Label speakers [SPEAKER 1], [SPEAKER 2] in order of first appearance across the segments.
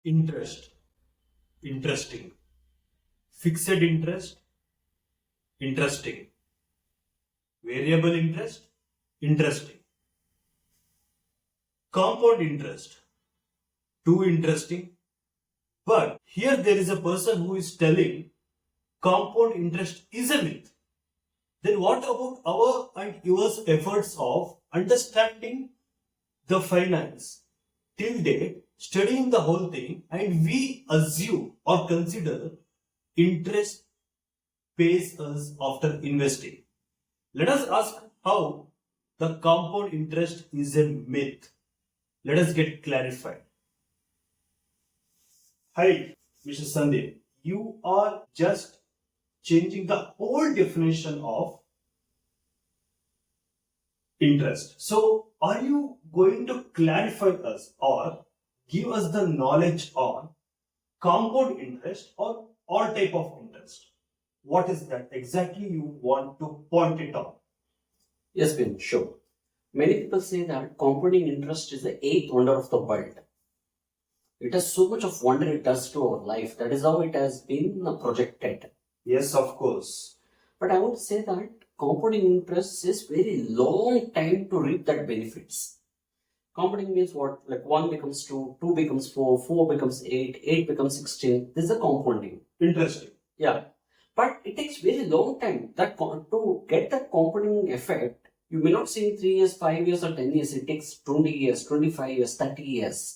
[SPEAKER 1] Interest, interesting. Fixed interest, interesting. Variable interest, interesting. Compound interest, too interesting. But here there is a person who is telling compound interest is a myth. Then what about our and yours efforts of understanding the finance till date, studying the whole thing, and we assume or consider interest pays us after investing? Let us ask how the compound interest is a myth. Let us get clarified. Hi, Mr. Sandeep. You are just changing the whole definition of interest. So, are you going to clarify us or give us the knowledge on compound interest or all type of interest? What is that exactly you want to point it out?
[SPEAKER 2] Yes, Ben, sure. Many people say that compounding interest is the eighth wonder of the world. It has so much of wonder it does to our life. That is how it has been projected.
[SPEAKER 1] Yes, of course.
[SPEAKER 2] But I want to say that compounding interest is very long time to reap that benefits. Compounding means what? Like 1 becomes 2, 2 becomes 4, 4 becomes 8, 8 becomes 16. This is a compounding.
[SPEAKER 1] Interesting.
[SPEAKER 2] Yeah. But it takes very long time that to get that compounding effect. You may not see in 3 years, 5 years or 10 years. It takes 20 years, 25 years, 30 years.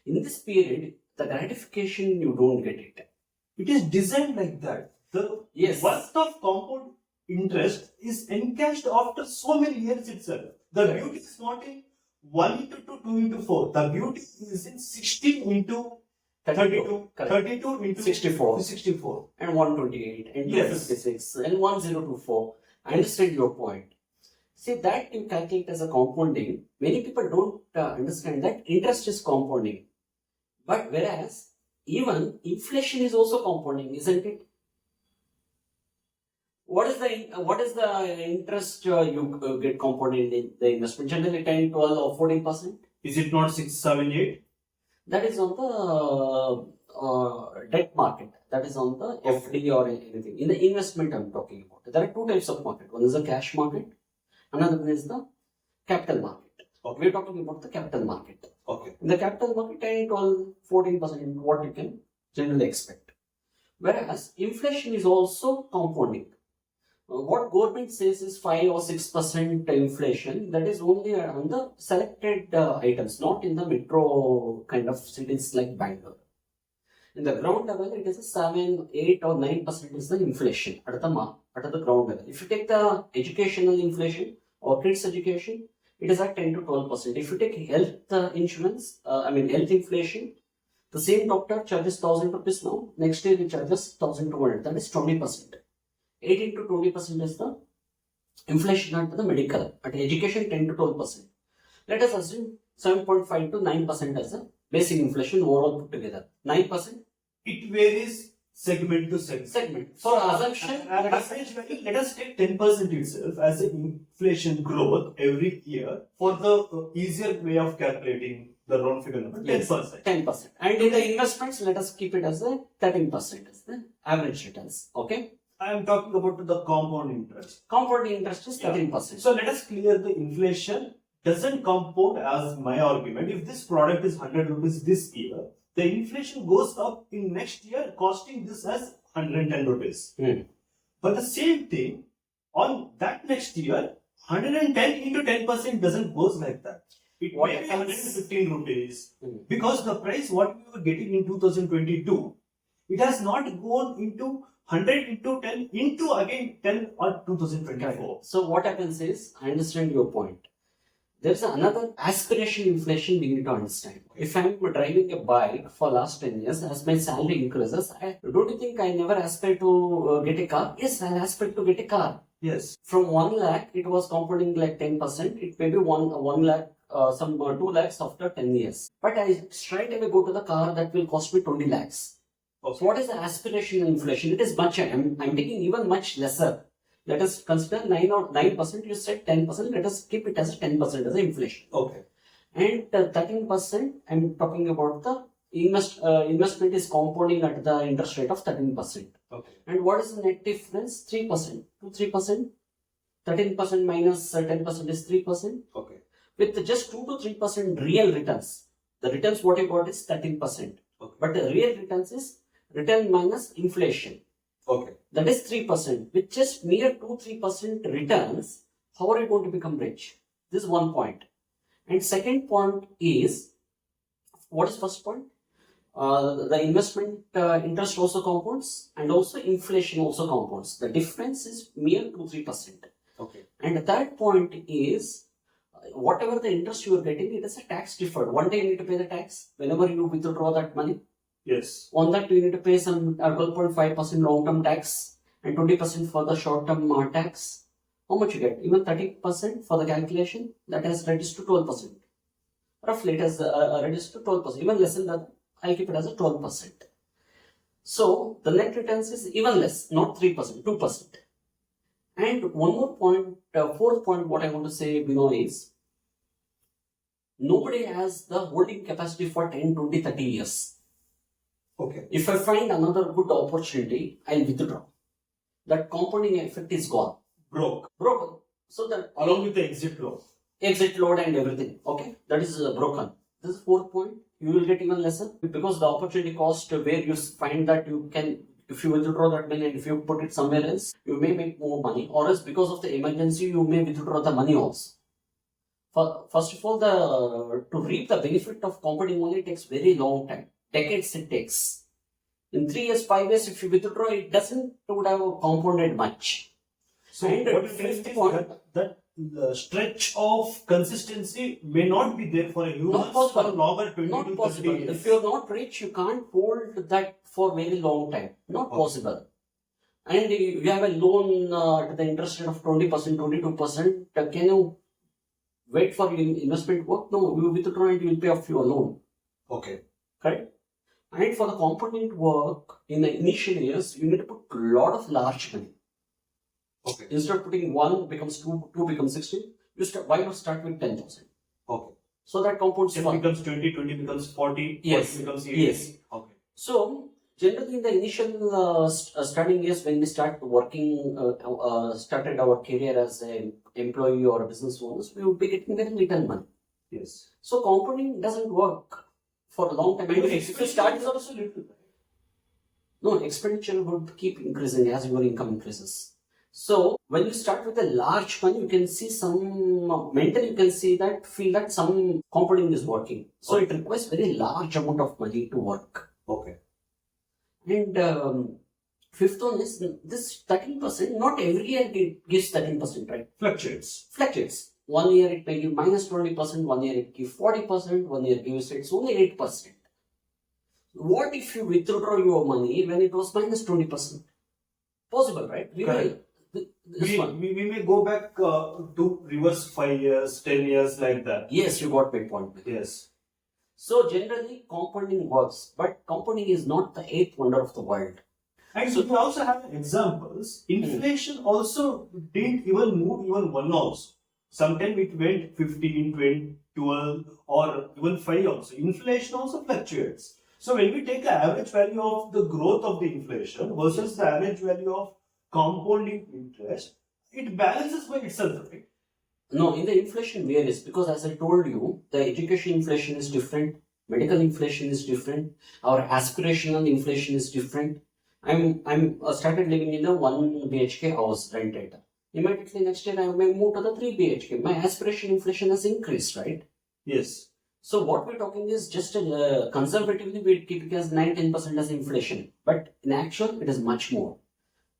[SPEAKER 2] In this period, the gratification, you don't get it.
[SPEAKER 1] It is designed like that. The worth of compound interest is encashed after so many years itself. The beauty is not in 1 into 2, 2 into 4. The beauty is in 16 into 32, 32 into 64.
[SPEAKER 2] And 128 and 256 and 1024. I understand your point. See, that you calculate as a compounding. Many people don't understand that interest is compounding. But whereas even inflation is also compounding, isn't it? What is the interest you get compounded in the investment? Generally 10, 12 or 14%?
[SPEAKER 1] Is it not 6, 7, 8?
[SPEAKER 2] That is on the debt market. That is on the FD or anything. In the investment I'm talking about. There are two types of market. One is the cash market. Another one is the capital market. Okay. We're talking about the capital market.
[SPEAKER 1] Okay.
[SPEAKER 2] In the capital market, 10, 12, 14% what you can generally expect. Whereas inflation is also compounding. What government says is 5 or 6% inflation. That is only on the selected items, not in the metro kind of cities like Bangalore. In the ground level, it is a 7, 8 or 9% is the inflation at the ground level. If you take the educational inflation or kids education, it is at 10 to 12%. If you take health insurance, health inflation, the same doctor charges 1,000 rupees now. Next year he charges 1,200. That is 20%. 18 to 20% is the inflation at the medical. At education, 10 to 12%. Let us assume 7.5 to 9% as the basic inflation overall put together. 9%.
[SPEAKER 1] It varies segment to segment. For assumption, let us take 10% itself as an inflation growth every year for the easier way of calculating the round figure number. 10%.
[SPEAKER 2] 10%. And in the investments, let us keep it as a 13% as the average returns. Okay.
[SPEAKER 1] I am talking about the compound interest.
[SPEAKER 2] Compound interest is 13%.
[SPEAKER 1] So let us clear the inflation doesn't compound as my argument. If this product is 100 rupees this year, the inflation goes up in next year costing this as 110 rupees. But the same thing on that next year, 110 into 10% doesn't goes like that. It may be 115 rupees because the price what we were getting in 2022, it has not gone into 100 into 10 into again 10 or 2024.
[SPEAKER 2] Okay. So what happens is, I understand your point. There's another aspiration inflation we need to understand. If I'm driving a bike for last 10 years, as my salary increases, don't you think I never aspire to get a car? Yes, I aspire to get a car.
[SPEAKER 1] Yes.
[SPEAKER 2] From 1 lakh, it was compounding like 10%. It may be 1 lakh, 2 lakhs after 10 years. But I straight away go to the car that will cost me 20 lakhs. Okay. So what is the aspirational inflation? It is much, I'm taking even much lesser. Let us consider 9%, you said 10%, let us keep it as 10% as inflation.
[SPEAKER 1] Okay.
[SPEAKER 2] And 13%, I'm talking about the investment is compounding at the interest rate of 13%.
[SPEAKER 1] Okay.
[SPEAKER 2] And what is the net difference? 3% to 3%. 13% minus 10% is 3%.
[SPEAKER 1] Okay.
[SPEAKER 2] With just 2 to 3% real returns, the returns what you got is 13%.
[SPEAKER 1] Okay.
[SPEAKER 2] But the real returns is return minus inflation.
[SPEAKER 1] Okay.
[SPEAKER 2] That is 3%. With just mere 2-3% returns, how are you going to become rich? This is one point. And second point is, what is first point? The investment interest also compounds, and also inflation also compounds. The difference is mere 2-3%.
[SPEAKER 1] Okay.
[SPEAKER 2] And the third point is, whatever the interest you are getting, it is a tax deferred. One day you need to pay the tax whenever you withdraw that money.
[SPEAKER 1] Yes.
[SPEAKER 2] On that you need to pay some 12.5% long-term tax and 20% for the short-term tax. How much you get? Even 30% for the calculation, that has reduced to 12%. Roughly it has reduced to 12%. Even less than that, I'll keep it as a 12%. So the net returns is even less, not 3%, 2%. And one more point, fourth point, what I want to say, Benoy, is nobody has the holding capacity for 10, 20, 30 years.
[SPEAKER 1] Okay.
[SPEAKER 2] If I find another good opportunity, I'll withdraw. That compounding effect is gone. Broken. So that
[SPEAKER 1] Along with the exit load.
[SPEAKER 2] Exit load and everything. Okay. That is broken. This is fourth point. You will get even lesser because the opportunity cost where you find that you can, if you withdraw that money and if you put it somewhere else, you may make more money, or else because of the emergency, you may withdraw the money also. First of all, to reap the benefit of compounding only takes very long time. Decades it takes. In 3 years, 5 years, if you withdraw, it would have compounded much.
[SPEAKER 1] So
[SPEAKER 2] And
[SPEAKER 1] what
[SPEAKER 2] fifth
[SPEAKER 1] is
[SPEAKER 2] point,
[SPEAKER 1] that the stretch of consistency may not be there for a human
[SPEAKER 2] Not possible.
[SPEAKER 1] for a longer 20
[SPEAKER 2] not
[SPEAKER 1] to 30
[SPEAKER 2] possible.
[SPEAKER 1] years.
[SPEAKER 2] If you're not rich, you can't hold that for very long time. Not
[SPEAKER 1] Okay.
[SPEAKER 2] possible. And you have a loan to the interest rate of 20%, 22%. Can you wait for your investment work? No, you withdraw and you will pay off your loan.
[SPEAKER 1] Okay.
[SPEAKER 2] Correct? And for the compounding work, in the initial years, you need to put a lot of large money.
[SPEAKER 1] Okay.
[SPEAKER 2] Instead of putting 1 becomes 2, 2 becomes 16, why not start with 10,000?
[SPEAKER 1] Okay.
[SPEAKER 2] So that compounds
[SPEAKER 1] 10
[SPEAKER 2] fun.
[SPEAKER 1] becomes 20, 20 becomes 40,
[SPEAKER 2] Yes.
[SPEAKER 1] 40 becomes 80.
[SPEAKER 2] Yes.
[SPEAKER 1] Okay.
[SPEAKER 2] So, generally in the initial starting years when we start working, started our career as an employee or a business owners, we would be getting very little money.
[SPEAKER 1] Yes.
[SPEAKER 2] So, compounding doesn't work for a long time. And if you start,
[SPEAKER 1] also little.
[SPEAKER 2] no, expenditure would keep increasing as your income increases. So, when you start with a large money, you can see some, mentally you can see that, feel that some compounding is working. So, it requires very large amount of money to work.
[SPEAKER 1] Okay.
[SPEAKER 2] And fifth one is this 13%, not every year it gives 13%, right? Fluctuates. 1 year it may give minus 20%, 1 year it gives 40%, 1 year gives it's only 8%. What if you withdraw your money when it was minus 20%? Possible, right?
[SPEAKER 1] Correct. We may go back to reverse 5 years, 10 years like that.
[SPEAKER 2] Yes, you got my point.
[SPEAKER 1] Yes.
[SPEAKER 2] So generally compounding works, but compounding is not the eighth wonder of the world.
[SPEAKER 1] And so we also have examples. Inflation also didn't even move even 1 also. Sometimes it went 15, 20, 12 or even 5 also. Inflation also fluctuates. So when we take the average value of the growth of the inflation versus the average value of compounding interest, it balances by itself, right?
[SPEAKER 2] No, in the inflation varies because as I told you, the education inflation is different, medical inflation is different, our aspirational inflation is different. I'm started living in a 1 BHK house rented. Immediately next year I may move to the 3 BHK. My aspiration inflation has increased, right?
[SPEAKER 1] Yes.
[SPEAKER 2] So what we're talking is just conservatively we keep it as 9-10% as inflation, but in actual it is much more.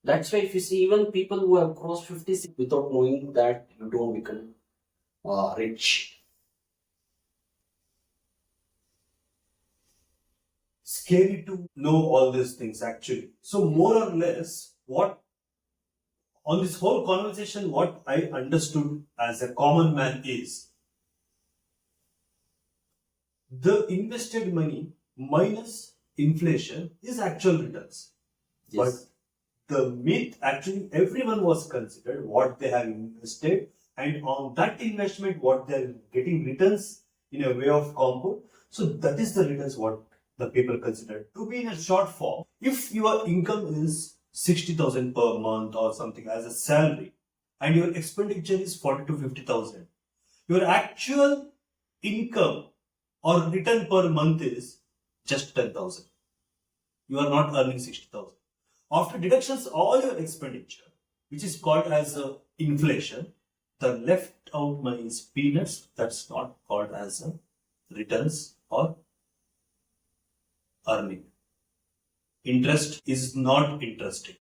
[SPEAKER 2] That's why if you see even people who have crossed 50 without knowing that, you don't become rich.
[SPEAKER 1] Scary to know all these things actually. So more or less, what on this whole conversation, what I understood as a common man is the invested money minus inflation is actual returns.
[SPEAKER 2] Yes.
[SPEAKER 1] But the myth, actually, everyone was considered what they have invested, and on that investment, what they are getting returns in a way of compound. So that is the returns what the people consider to be in a short form. If your income is 60,000 per month or something as a salary, and your expenditure is 40 to 50,000, your actual income or return per month is just 10,000. You are not earning 60,000. After deductions all your expenditure, which is called as inflation, the left out money is peanuts. That's not called as returns or earning. Interest is not interesting.